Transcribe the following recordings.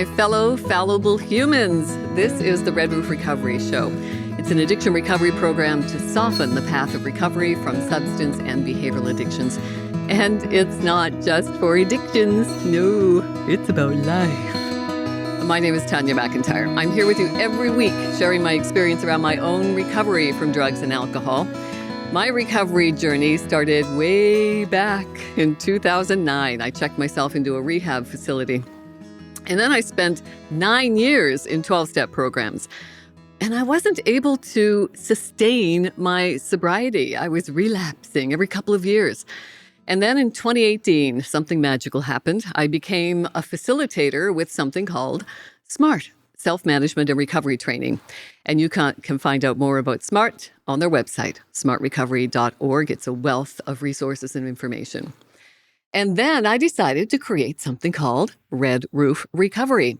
my fellow fallible humans. This is the Red Roof Recovery Show. It's an addiction recovery program to soften the path of recovery from substance and behavioral addictions. And it's not just for addictions. No, it's about life. My name is Tanya McIntyre. I'm here with you every week, sharing my experience around my own recovery from drugs and alcohol. My recovery journey started way back in 2009. I checked myself into a rehab facility. And then I spent 9 years in 12-step programs. And I wasn't able to sustain my sobriety. I was relapsing every couple of years. And then in 2018, something magical happened. I became a facilitator with something called SMART, Self-Management and Recovery Training. And you can find out more about SMART on their website, smartrecovery.org. It's a wealth of resources and information. And then I decided to create something called Red Roof Recovery.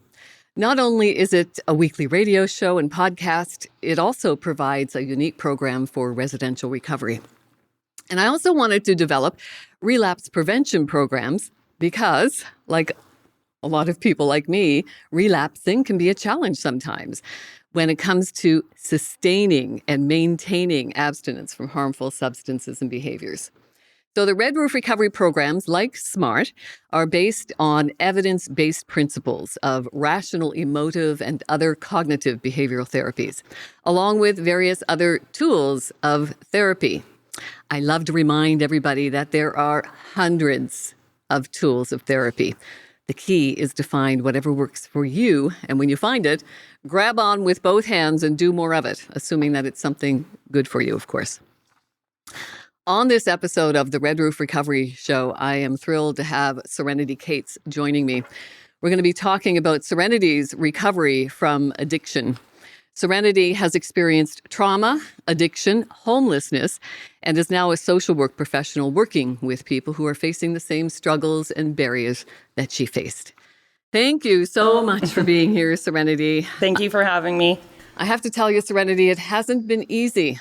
Not only is it a weekly radio show and podcast, it also provides a unique program for residential recovery. And I also wanted to develop relapse prevention programs because, like a lot of people like me, relapsing can be a challenge sometimes when it comes to sustaining and maintaining abstinence from harmful substances and behaviors. So the Red Roof Recovery programs, like SMART, are based on evidence-based principles of rational, emotive, and other cognitive behavioral therapies, along with various other tools of therapy. I love to remind everybody that there are hundreds of tools of therapy. The key is to find whatever works for you, and when you find it, grab on with both hands and do more of it, assuming that it's something good for you, of course. On this episode of the Red Roof Recovery Show, I am thrilled to have Serenity Cates joining me. We're going to be talking about Serenity's recovery from addiction. Serenity has experienced trauma, addiction, homelessness, and is now a social work professional working with people who are facing the same struggles and barriers that she faced. Thank you so much for being here, Serenity. Thank you for having me. I have to tell you, Serenity, it hasn't been easy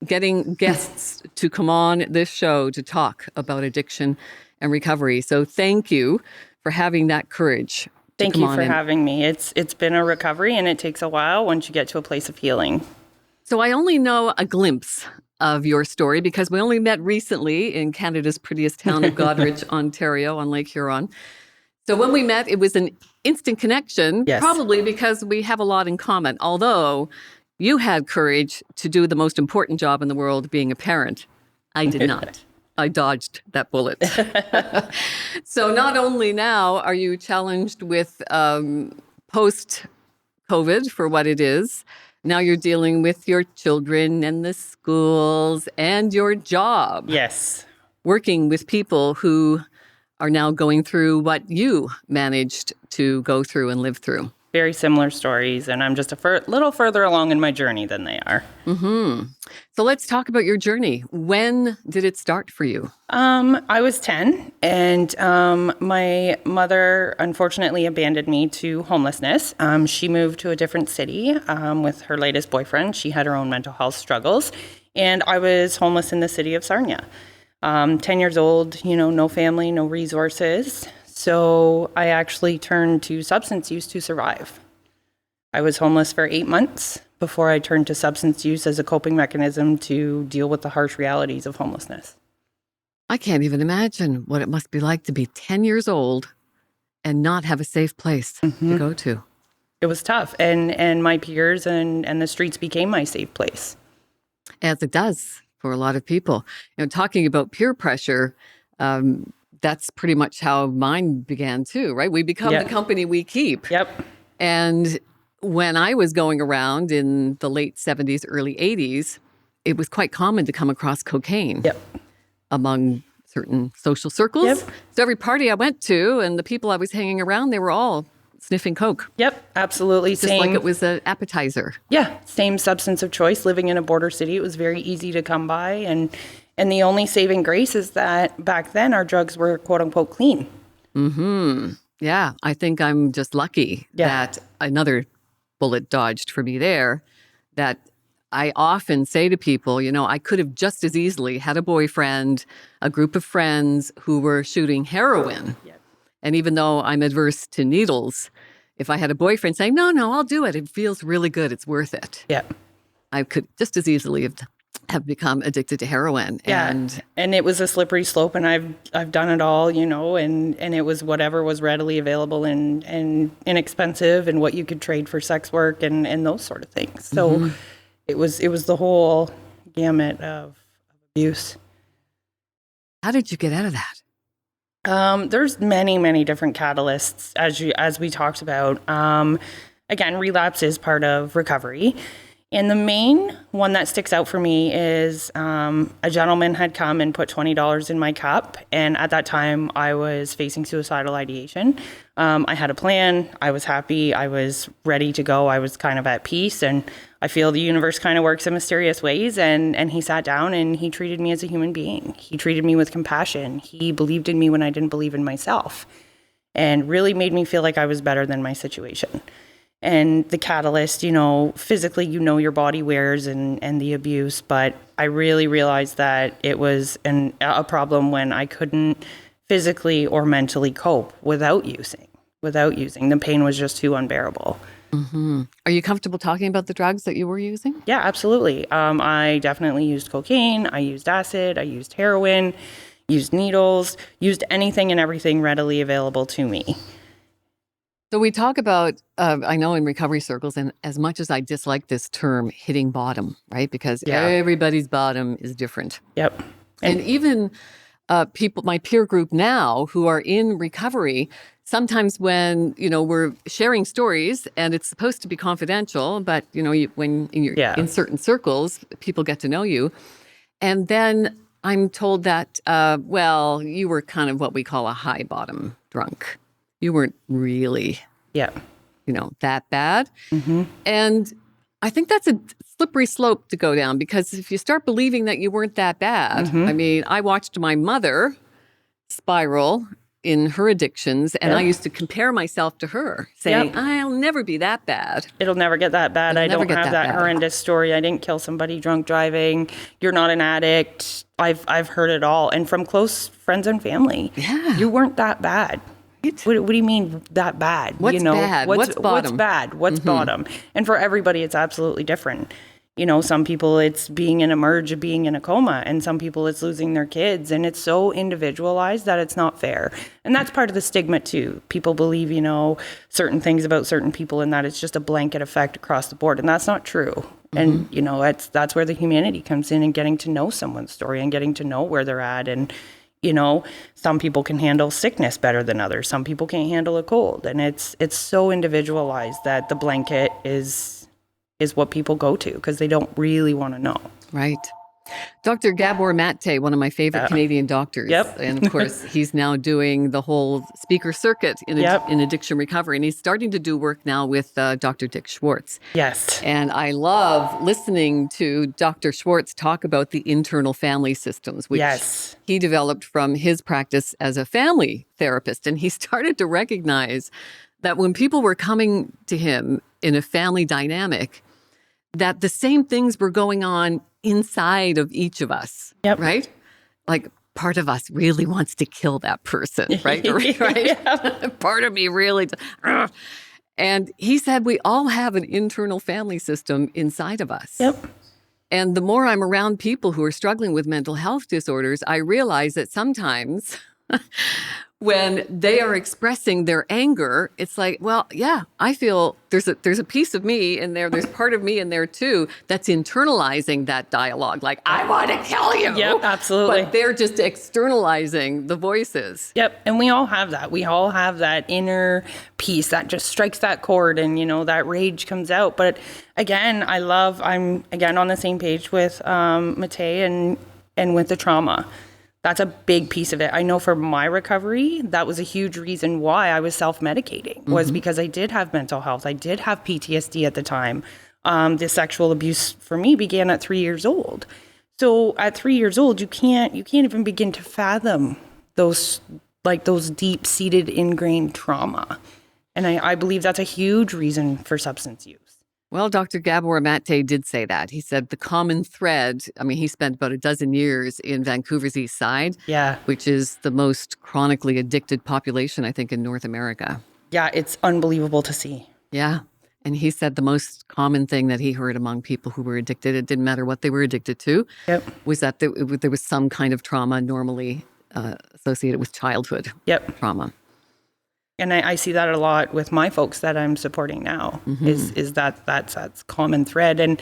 getting guests to come on this show to talk about addiction and recovery. So thank you for having that courage. Thank you for having me. It's been a recovery, and it takes a while once you get to a place of healing. So I only know a glimpse of your story because we only met recently in Canada's prettiest town of Goderich, Ontario, on Lake Huron. So when we met, it was an instant connection, yes. Probably because we have a lot in common, although you had courage to do the most important job in the world, being a parent. I did not. I dodged that bullet. So not only now are you challenged with post-COVID for what it is, now you're dealing with your children and the schools and your job. Yes. Working with people who are now going through what you managed to go through and live through. Very similar stories, and I'm just a little further along in my journey than they are. Mm-hmm. So let's talk about your journey. When did it start for you? I was 10, and my mother unfortunately abandoned me to homelessness. She moved to a different city with her latest boyfriend. She had her own mental health struggles, and I was homeless in the city of Sarnia. 10 years old, no family, no resources. So I actually turned to substance use to survive. I was homeless for 8 months before I turned to substance use as a coping mechanism to deal with the harsh realities of homelessness. I can't even imagine what it must be like to be 10 years old and not have a safe place to go to. It was tough. And my peers and the streets became my safe place. As it does for a lot of people. Talking about peer pressure, that's pretty much how mine began too, right? We become the company we keep. Yep. And when I was going around in the late 70s, early 80s, it was quite common to come across cocaine among certain social circles. Yep. So every party I went to and the people I was hanging around, they were all sniffing coke. Yep, absolutely. Just like it was an appetizer. Yeah, same substance of choice. Living in a border city, it was very easy to come by. And the only saving grace is that back then our drugs were quote unquote clean. Mm-hmm. Yeah, I think I'm just lucky that another bullet dodged for me there. That I often say to people, I could have just as easily had a boyfriend, a group of friends who were shooting heroin. Yep. And even though I'm adverse to needles, if I had a boyfriend saying, no, I'll do it. It feels really good. It's worth it. Yeah. I could just as easily have become addicted to heroin. Yeah. And it was a slippery slope, and I've done it all, and it was whatever was readily available and inexpensive, and what you could trade for sex work and those sort of things. So it was the whole gamut of abuse. How did you get out of that? There's many, many different catalysts, as we talked about. Again, relapse is part of recovery. And the main one that sticks out for me is a gentleman had come and put $20 in my cup. And at that time, I was facing suicidal ideation. I had a plan. I was happy. I was ready to go. I was kind of at peace. And I feel the universe kind of works in mysterious ways. And he sat down and he treated me as a human being. He treated me with compassion. He believed in me when I didn't believe in myself, and really made me feel like I was better than my situation. And the catalyst, physically, your body wears and the abuse. But I really realized that it was a problem when I couldn't physically or mentally cope without using. The pain was just too unbearable. Mm-hmm. Are you comfortable talking about the drugs that you were using? Yeah, absolutely. I definitely used cocaine. I used acid. I used heroin, used needles, used anything and everything readily available to me. So we talk about, I know in recovery circles, and as much as I dislike this term, hitting bottom, right? Because everybody's bottom is different. Yep. And even people, my peer group now who are in recovery, sometimes when, we're sharing stories and it's supposed to be confidential, but, when you're in certain circles, people get to know you. And then I'm told that, you were kind of what we call a high bottom drunk. You weren't really, that bad. Mm-hmm. And I think that's a slippery slope to go down, because if you start believing that you weren't that bad, I watched my mother spiral in her addictions, and I used to compare myself to her, saying, I'll never be that bad. It'll never get that bad. I don't have that horrendous story. I didn't kill somebody drunk driving. You're not an addict. I've heard it all. And from close friends and family. Yeah. You weren't that bad. What do you mean that bad? What's bad? What's bottom? What's bad? What's bottom? And for everybody, it's absolutely different. Some people it's being in a merge of being in a coma, and some people it's losing their kids. And it's so individualized that it's not fair. And that's part of the stigma too. People believe, certain things about certain people, and that it's just a blanket effect across the board. And that's not true. And, that's where the humanity comes in, and getting to know someone's story and getting to know where they're at. And, some people can handle sickness better than others. Some people can't handle a cold. And it's so individualized that the blanket is what people go to because they don't really want to know. Right. Dr. Gabor Mate, one of my favorite Canadian doctors. Yep. And of course, he's now doing the whole speaker circuit in addiction recovery. And he's starting to do work now with Dr. Dick Schwartz. Yes. And I love listening to Dr. Schwartz talk about the internal family systems, which he developed from his practice as a family therapist. And he started to recognize that when people were coming to him in a family dynamic, that the same things were going on inside of each of us, right? Like part of us really wants to kill that person, right? Right? Part of me really does. And he said we all have an internal family system inside of us. Yep. And the more I'm around people who are struggling with mental health disorders, I realize that sometimes when they are expressing their anger, it's like, I feel there's a piece of me in there. There's part of me in there too that's internalizing that dialogue. Like, I want to kill you. Yep, absolutely. But they're just externalizing the voices. Yep. And we all have that. We all have that inner piece that just strikes that chord, and that rage comes out. But again, I'm again on the same page with Mate and with the trauma. That's a big piece of it. I know for my recovery, that was a huge reason why I was self-medicating, was because I did have mental health. I did have PTSD at the time. The sexual abuse for me began at 3 years old. So at 3 years old, you can't even begin to fathom those deep-seated ingrained trauma. And I believe that's a huge reason for substance use. Well, Dr. Gabor Mate did say that. He said the common thread, he spent about a dozen years in Vancouver's East Side, which is the most chronically addicted population, I think, in North America. Yeah, it's unbelievable to see. Yeah. And he said the most common thing that he heard among people who were addicted, it didn't matter what they were addicted to, Yep. was that there was some kind of trauma normally associated with childhood Yep. trauma. And I see that a lot with my folks that I'm supporting now, is that's common thread. And,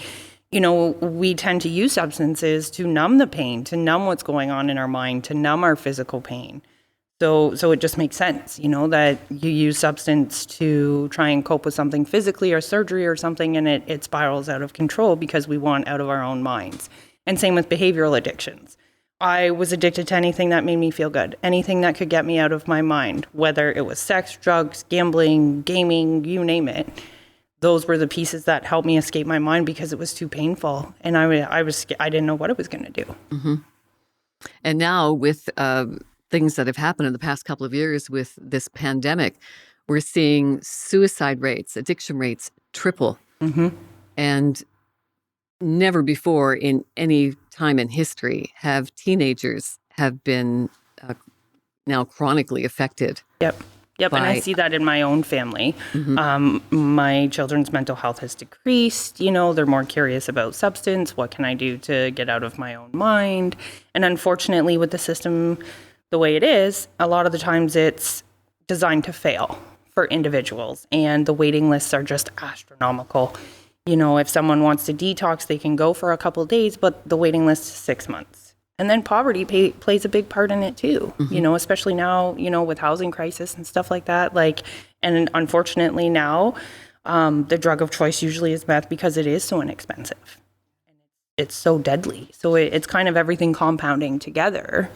we tend to use substances to numb the pain, to numb what's going on in our mind, to numb our physical pain. So it just makes sense, that you use substance to try and cope with something physically or surgery or something, and it spirals out of control because we want out of our own minds. And same with behavioral addictions. I was addicted to anything that made me feel good, anything that could get me out of my mind, whether it was sex, drugs, gambling, gaming, you name it. Those were the pieces that helped me escape my mind because it was too painful. And I didn't know what it was going to do. Mm-hmm. And now with things that have happened in the past couple of years with this pandemic, we're seeing suicide rates, addiction rates triple. Mm-hmm. And never before in any time in history have teenagers have been now chronically affected. Yep. And I see that in my own family. Mm-hmm. My children's mental health has decreased. They're more curious about substance. What can I do to get out of my own mind? And unfortunately, with the system the way it is, a lot of the times it's designed to fail for individuals, and the waiting lists are just astronomical. If someone wants to detox, they can go for a couple of days, but the waiting list is 6 months. And then poverty plays a big part in it too, especially now, with housing crisis and stuff like that. And unfortunately now, the drug of choice usually is meth because it is so inexpensive. And it's so deadly. So it's kind of everything compounding together.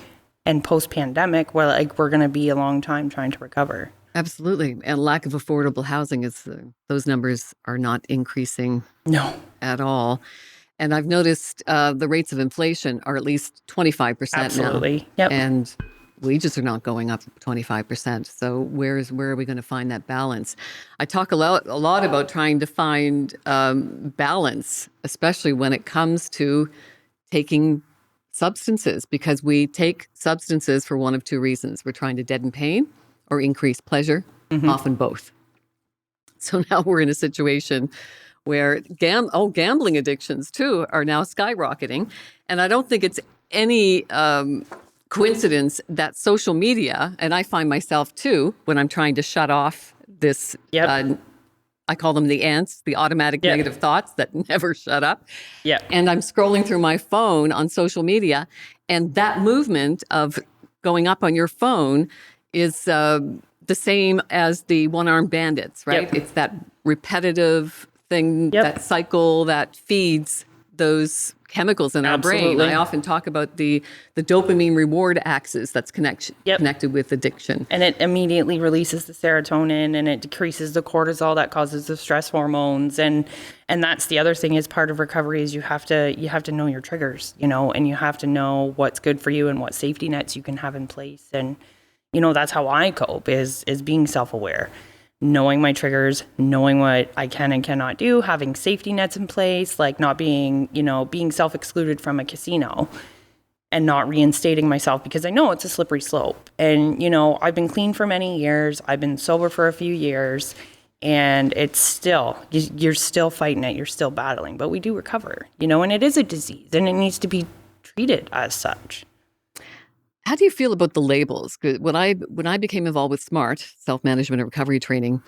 And post-pandemic, we're going to be a long time trying to recover. Absolutely. And lack of affordable housing those numbers are not increasing at all. And I've noticed the rates of inflation are at least 25% Absolutely. now. Yep. And wages are not going up 25%. So where are we going to find that balance? I talk a lot about trying to find balance, especially when it comes to taking substances, because we take substances for one of two reasons. We're trying to deaden pain or increase pleasure, often both. So now we're in a situation where gambling addictions too are now skyrocketing. And I don't think it's any coincidence that social media, and I find myself too, when I'm trying to shut off this, I call them the ants, the automatic negative thoughts that never shut up. Yeah. And I'm scrolling through my phone on social media, and that movement of going up on your phone is the same as the one-armed bandits, right? Yep. It's that repetitive thing, that cycle that feeds those chemicals in our brain. I often talk about the dopamine reward axis that's connected with addiction. And it immediately releases the serotonin, and it decreases the cortisol that causes the stress hormones. And that's the other thing is part of recovery is you have to know your triggers, and you have to know what's good for you and what safety nets you can have in place. And, that's how I cope is being self-aware. Knowing my triggers, knowing what I can and cannot do, having safety nets in place, like not being, being self-excluded from a casino and not reinstating myself because I know it's a slippery slope. And, I've been clean for many years. I've been sober for a few years, and it's still, you're still fighting it. You're still battling, but we do recover, and it is a disease and it needs to be treated as such. How do you feel about the labels? 'Cause when I became involved with SMART, self-management and recovery training,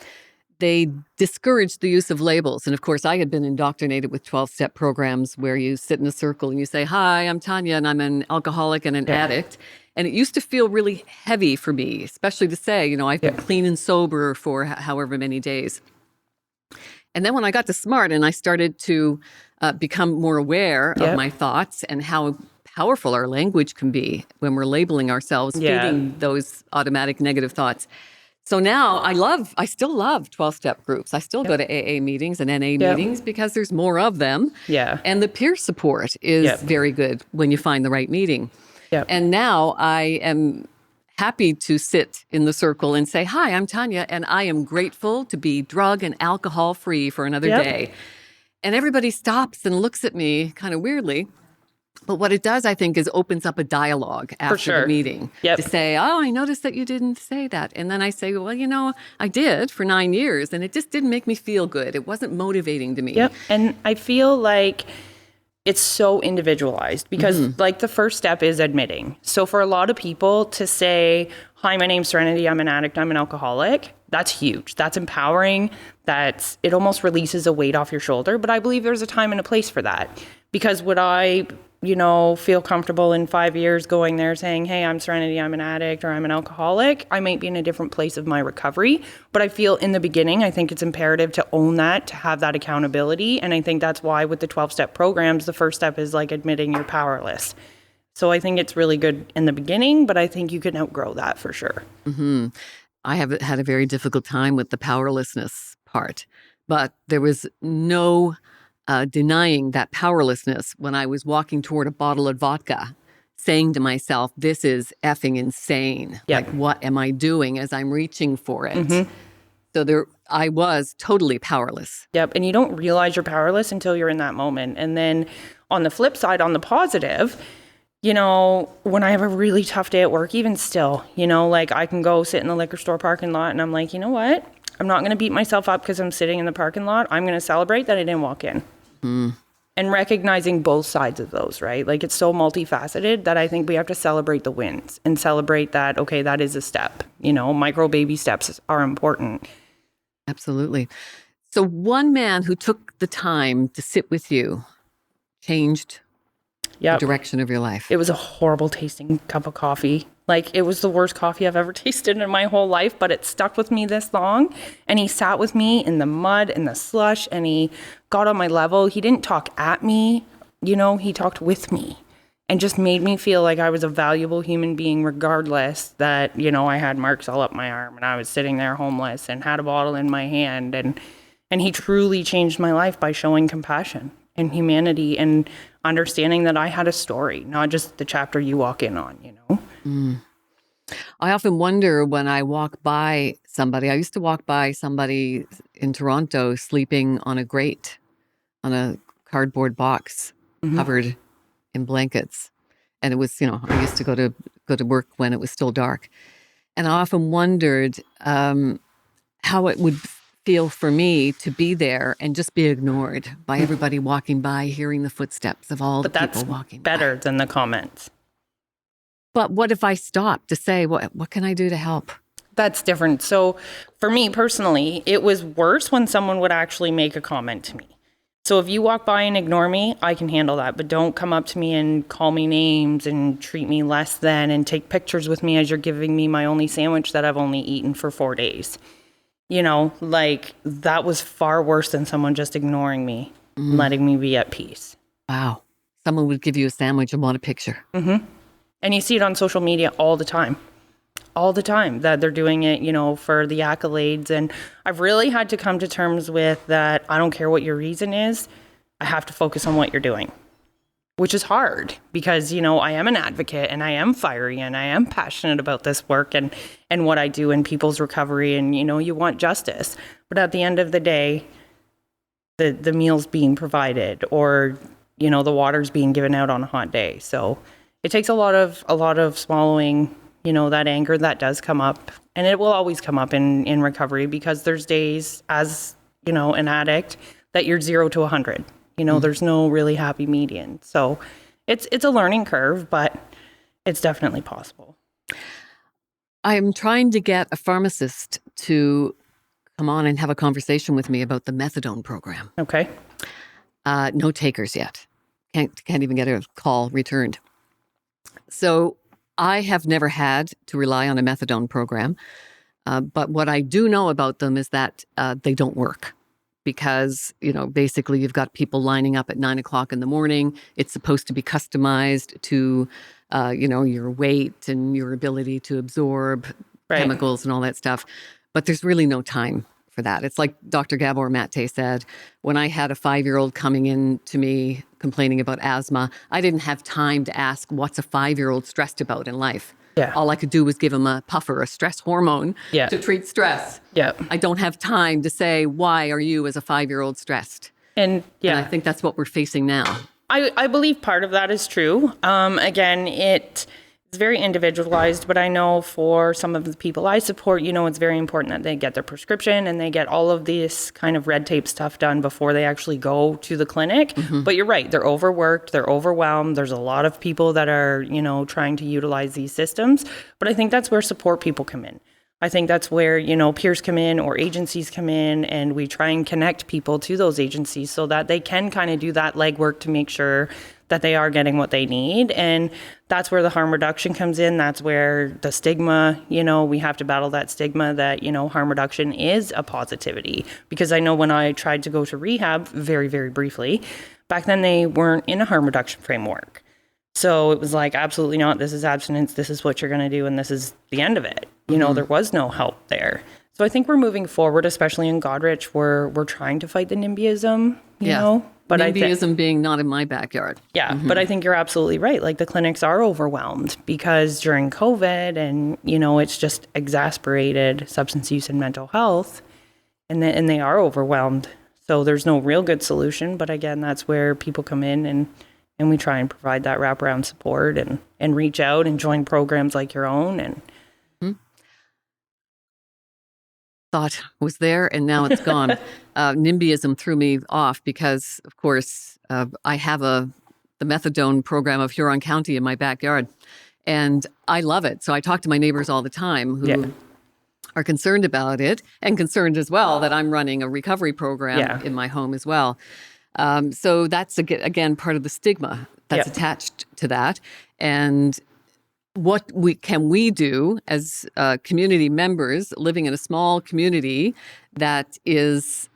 they discouraged the use of labels. And of course, I had been indoctrinated with 12-step programs where you sit in a circle and you say, "Hi, I'm Tanya, and I'm an alcoholic and an addict." And it used to feel really heavy for me, especially to say, I've been clean and sober for however many days. And then when I got to SMART and I started to become more aware of my thoughts and how powerful our language can be when we're labeling ourselves, feeding those automatic negative thoughts. So now I still love 12-step groups. I still go to AA meetings and NA meetings because there's more of them. Yeah. And the peer support is very good when you find the right meeting. Yep. And now I am happy to sit in the circle and say, "Hi, I'm Tanya, and I am grateful to be drug and alcohol free for another day." And everybody stops and looks at me kind of weirdly. But what it does, I think, is opens up a dialogue after sure. the meeting Yep. to say, oh, I noticed that you didn't say that. And then I say, well, I did for 9 years and it just didn't make me feel good. It wasn't motivating to me. Yep. And I feel like it's so individualized because like the first step is admitting. So for a lot of people to say, hi, my name's Serenity, I'm an addict, I'm an alcoholic, that's huge. That's empowering. It almost releases a weight off your shoulder. But I believe there's a time and a place for that. Because would I, feel comfortable in 5 years going there saying, hey, I'm Serenity, I'm an addict, or I'm an alcoholic? I might be in a different place of my recovery. But I feel in the beginning, I think it's imperative to own that, to have that accountability. And I think that's why with the 12-step programs, the first step is like admitting you're powerless. So I think it's really good in the beginning, but I think you can outgrow that for sure. I have had a very difficult time with the powerlessness part, but there was no denying that powerlessness when I was walking toward a bottle of vodka, saying to myself, this is effing insane. Yep. Like, what am I doing as I'm reaching for it? So I was totally powerless. Yep. And you don't realize you're powerless until you're in that moment. And then on the flip side, on the positive, when I have a really tough day at work, even still, like I can go sit in the liquor store parking lot and I'm like, you know what? I'm not going to beat myself up because I'm sitting in the parking lot. I'm going to celebrate that I didn't walk in. And recognizing both sides of those, right? Like it's so multifaceted that I think we have to celebrate the wins and celebrate that, okay, that is a step. Micro baby steps are important. Absolutely. So one man who took the time to sit with you changed the direction of your life. It was a horrible tasting cup of coffee. Like it was the worst coffee I've ever tasted in my whole life, but it stuck with me this long. And he sat with me in the mud, in the slush, and he got on my level. He didn't talk at me, he talked with me and just made me feel like I was a valuable human being, regardless that, I had marks all up my arm and I was sitting there homeless and had a bottle in my hand. And he truly changed my life by showing compassion and humanity and understanding that I had a story, not just the chapter you walk in on, I often wonder when I walk by somebody. I used to walk by somebody in Toronto sleeping on a grate, on a cardboard box, covered in blankets. And it was, I used to go to work when it was still dark. And I often wondered how it would feel for me to be there and just be ignored by everybody walking by, hearing the footsteps of all the people walking by. But that's better than the comments. But what if I stop to say, what can I do to help? That's different. So for me personally, it was worse when someone would actually make a comment to me. So if you walk by and ignore me, I can handle that. But don't come up to me and call me names and treat me less than and take pictures with me as you're giving me my only sandwich that I've only eaten for 4 days. Like that was far worse than someone just ignoring me, letting me be at peace. Wow. Someone would give you a sandwich and want a picture. And you see it on social media all the time that they're doing it, for the accolades. And I've really had to come to terms with that. I don't care what your reason is. I have to focus on what you're doing, which is hard because, I am an advocate and I am fiery and I am passionate about this work and what I do in people's recovery. And, you want justice. But at the end of the day, the meal's being provided or, the water's being given out on a hot day. So it takes a lot of swallowing, that anger that does come up, and it will always come up in recovery because there's days as, an addict that you're 0 to 100. There's no really happy median. So it's a learning curve, but it's definitely possible. I'm trying to get a pharmacist to come on and have a conversation with me about the methadone program. Okay. No takers yet. Can't even get a call returned. So I have never had to rely on a methadone program. But what I do know about them is that they don't work because, basically you've got people lining up at 9 o'clock in the morning. It's supposed to be customized to, your weight and your ability to absorb chemicals and all that stuff. But there's really no time for that. It's like Dr. Gabor Mate said, when I had a 5-year-old coming in to me complaining about asthma, I didn't have time to ask what's a 5-year-old stressed about in life. Yeah. All I could do was give him a puffer, a stress hormone to treat stress. Yeah. I don't have time to say, why are you as a 5-year-old stressed? And I think that's what we're facing now. I believe part of that is true. Again, it's very individualized, but I know for some of the people I support, it's very important that they get their prescription and they get all of this kind of red tape stuff done before they actually go to the clinic. But you're right, they're overworked, they're overwhelmed. There's a lot of people that are, trying to utilize these systems. But I think that's where support people come in. I think that's where, peers come in or agencies come in, and we try and connect people to those agencies so that they can kind of do that legwork to make sure that they are getting what they need. And that's where the harm reduction comes in. That's where the stigma, we have to battle that stigma that, harm reduction is a positivity. Because I know when I tried to go to rehab very, very briefly, back then they weren't in a harm reduction framework. So it was like, absolutely not. This is abstinence. This is what you're going to do. And this is the end of it. There was no help there. So I think we're moving forward, especially in Goderich. We're trying to fight the NIMBYism, you know. But NIMBYism being not in my backyard. Yeah, but I think you're absolutely right. Like the clinics are overwhelmed because during COVID and, it's just exasperated substance use and mental health. And they are overwhelmed. So there's no real good solution. But again, that's where people come in and we try and provide that wraparound support and reach out and join programs like your own. And thought was there and now it's gone. NIMBYism threw me off because, of course, I have the methadone program of Huron County in my backyard, and I love it. So I talk to my neighbors all the time who are concerned about it and concerned as well that I'm running a recovery program in my home as well. So that's, again, part of the stigma that's attached to that. And what can we do as community members living in a small community that is,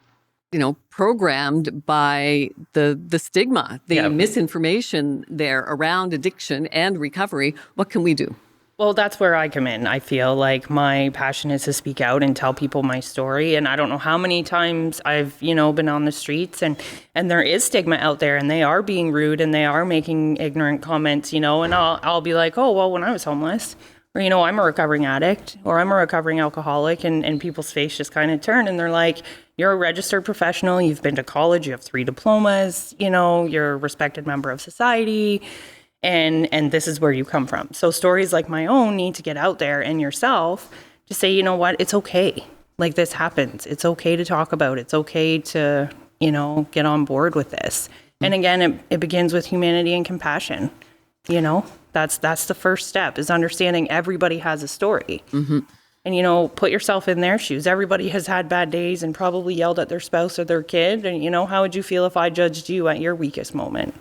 programmed by the stigma, the misinformation there around addiction and recovery? What can we do? Well, that's where I come in. I feel like my passion is to speak out and tell people my story. And I don't know how many times I've, been on the streets and there is stigma out there and they are being rude and they are making ignorant comments, and I'll be like, oh, well, when I was homeless, or, I'm a recovering addict or I'm a recovering alcoholic, and people's face just kind of turn and they're like, you're a registered professional. You've been to college. You have 3 diplomas. You're a respected member of society. And this is where you come from. So stories like my own need to get out there and yourself to say, you know what, it's okay. Like this happens. It's okay to talk about. It's okay to, get on board with this. And again, it begins with humanity and compassion. That's the first step, is understanding everybody has a story. And, put yourself in their shoes. Everybody has had bad days and probably yelled at their spouse or their kid. And, how would you feel if I judged you at your weakest moment?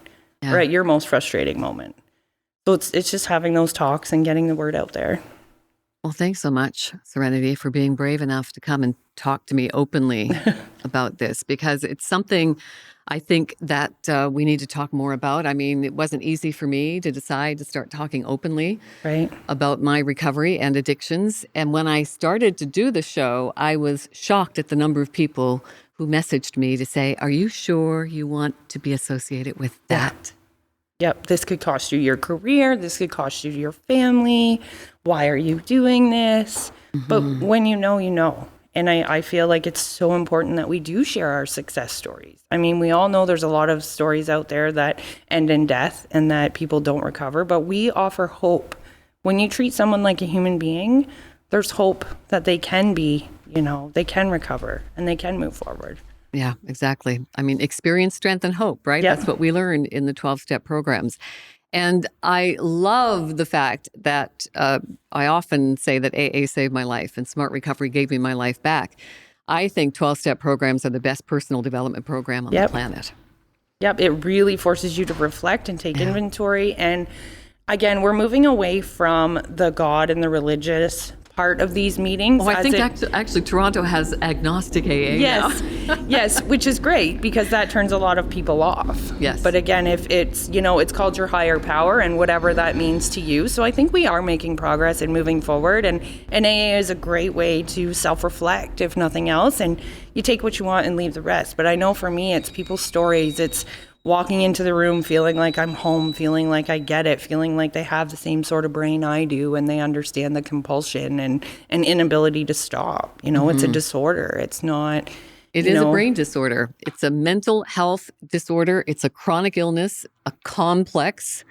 Or at your most frustrating moment? So it's just having those talks and getting the word out there. Well, thanks so much, Serenity, for being brave enough to come and talk to me openly about this, because it's something I think that we need to talk more about. I mean, it wasn't easy for me to decide to start talking openly about my recovery and addictions. And when I started to do the show, I was shocked at the number of people who messaged me to say, are you sure you want to be associated with that? Yep, this could cost you your career. This could cost you your family. Why are you doing this? But when you know, you know. And I feel like it's so important that we do share our success stories. I mean, we all know there's a lot of stories out there that end in death and that people don't recover, but we offer hope. When you treat someone like a human being, there's hope that they can be, they can recover and they can move forward. Yeah, exactly. I mean, experience, strength, and hope, right? Yep. That's what we learn in the 12-step programs. And I love the fact that I often say that AA saved my life and Smart Recovery gave me my life back. I think 12-step programs are the best personal development program on the planet. Yep, it really forces you to reflect and take inventory. And again, we're moving away from the God and the religious part of these meetings. Oh, I think actually Toronto has agnostic AA now. Yes, which is great because that turns a lot of people off. Yes. But again, if it's, it's called your higher power and whatever that means to you. So I think we are making progress and moving forward. And AA is a great way to self-reflect, if nothing else. And you take what you want and leave the rest. But I know for me, it's people's stories. It's walking into the room feeling like I'm home, feeling like I get it, feeling like they have the same sort of brain I do and they understand the compulsion and inability to stop. It's a disorder. It's not, It is a brain disorder. It's a mental health disorder. It's a chronic illness, a complex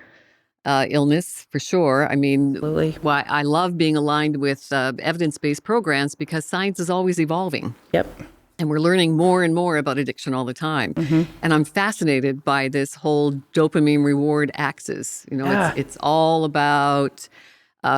illness for sure. I mean, Absolutely. why I love being aligned with evidence-based programs because science is always evolving. Yep. And we're learning more and more about addiction all the time. And I'm fascinated by this whole dopamine reward axis. You know, it's all about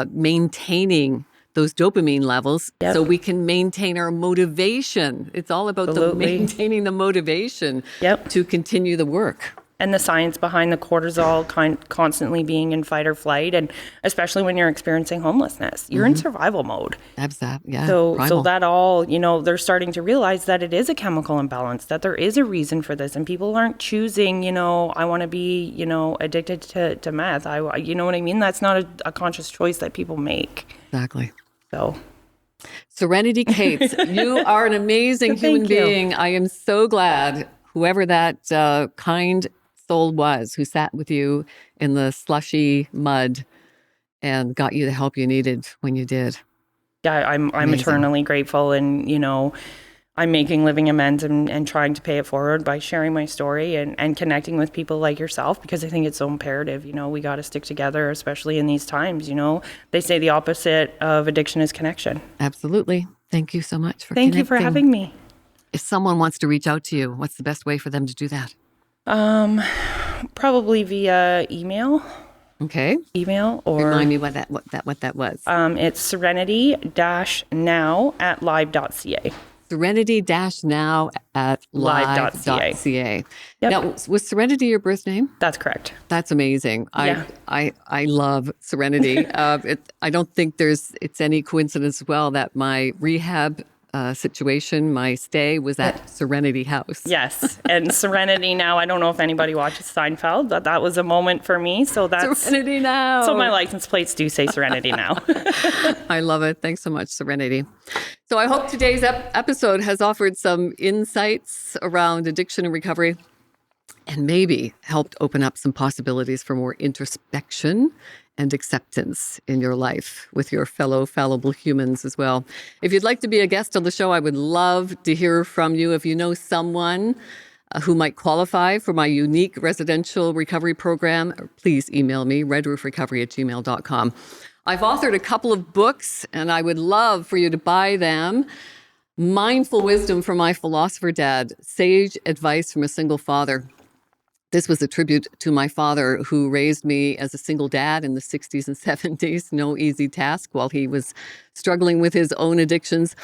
maintaining those dopamine levels so we can maintain our motivation. It's all about maintaining the motivation to continue the work. And the science behind the cortisol constantly being in fight or flight, and especially when you're experiencing homelessness, you're in survival mode. Absolutely, yeah. So that all, they're starting to realize that it is a chemical imbalance, that there is a reason for this, and people aren't choosing, I want to be, addicted to meth. You know what I mean? That's not a conscious choice that people make. Exactly. So. Serenity Cates, you are an amazing human being. I am so glad whoever that kind soul was who sat with you in the slushy mud and got you the help you needed when you did. Yeah, I'm eternally grateful, and I'm making living amends and trying to pay it forward by sharing my story and connecting with people like yourself, because I think it's so imperative. We got to stick together, especially in these times. They say the opposite of addiction is connection. Absolutely. Thank you so much for Thank you for having me. If someone wants to reach out to you, what's the best way for them to do that? Probably via email. Okay. Email or remind me what that was. It's serenity-now@live.ca. Serenity-now at live.ca. Yep. Now, was Serenity your birth name? That's correct. That's amazing. Yeah. I love Serenity. I don't think it's any coincidence as well that my rehab situation, my stay was at Serenity House. Yes. And Serenity Now, I don't know if anybody watches Seinfeld, but that was a moment for me. So that's Serenity Now. So my license plates do say Serenity Now. I love it. Thanks so much, Serenity. So I hope today's episode has offered some insights around addiction and recovery, and maybe helped open up some possibilities for more introspection and acceptance in your life with your fellow fallible humans as well. If you'd like to be a guest on the show, I would love to hear from you. If you know someone who might qualify for my unique residential recovery program, please email me, redroofrecovery@gmail.com. I've authored a couple of books, and I would love for you to buy them. Mindful Wisdom from My Philosopher Dad, Sage Advice from a Single Father. This was a tribute to my father, who raised me as a single dad in the 60s and 70s. No easy task while he was struggling with his own addictions.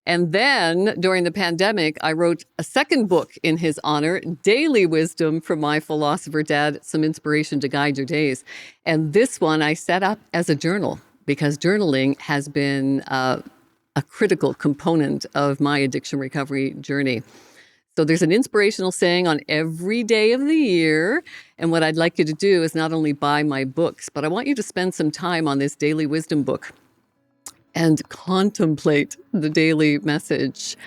And then during the pandemic, I wrote a second book in his honor, Daily Wisdom from My Philosopher Dad, Some Inspiration to Guide Your Days. And this one I set up as a journal, because journaling has been a critical component of my addiction recovery journey. So there's an inspirational saying on every day of the year. And what I'd like you to do is not only buy my books, but I want you to spend some time on this Daily Wisdom book and contemplate the daily message.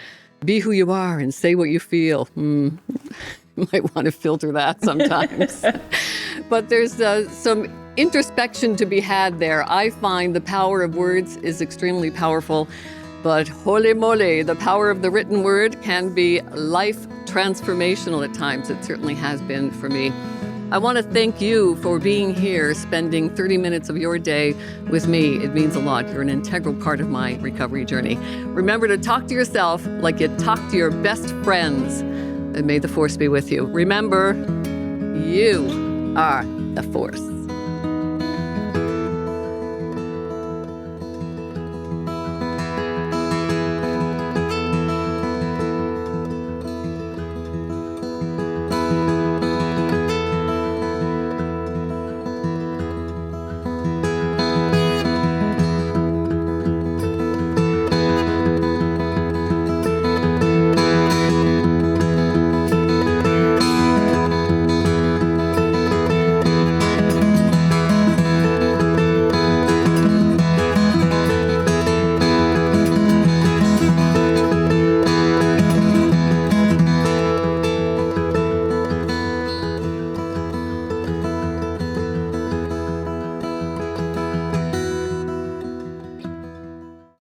Be who you are and say what you feel. You might want to filter that sometimes. But there's some introspection to be had there. I find the power of words is extremely powerful. But holy moly, the power of the written word can be life transformational at times. It certainly has been for me. I want to thank you for being here, spending 30 minutes of your day with me. It means a lot. You're an integral part of my recovery journey. Remember to talk to yourself like you talk to your best friends. And may the force be with you. Remember, you are the force.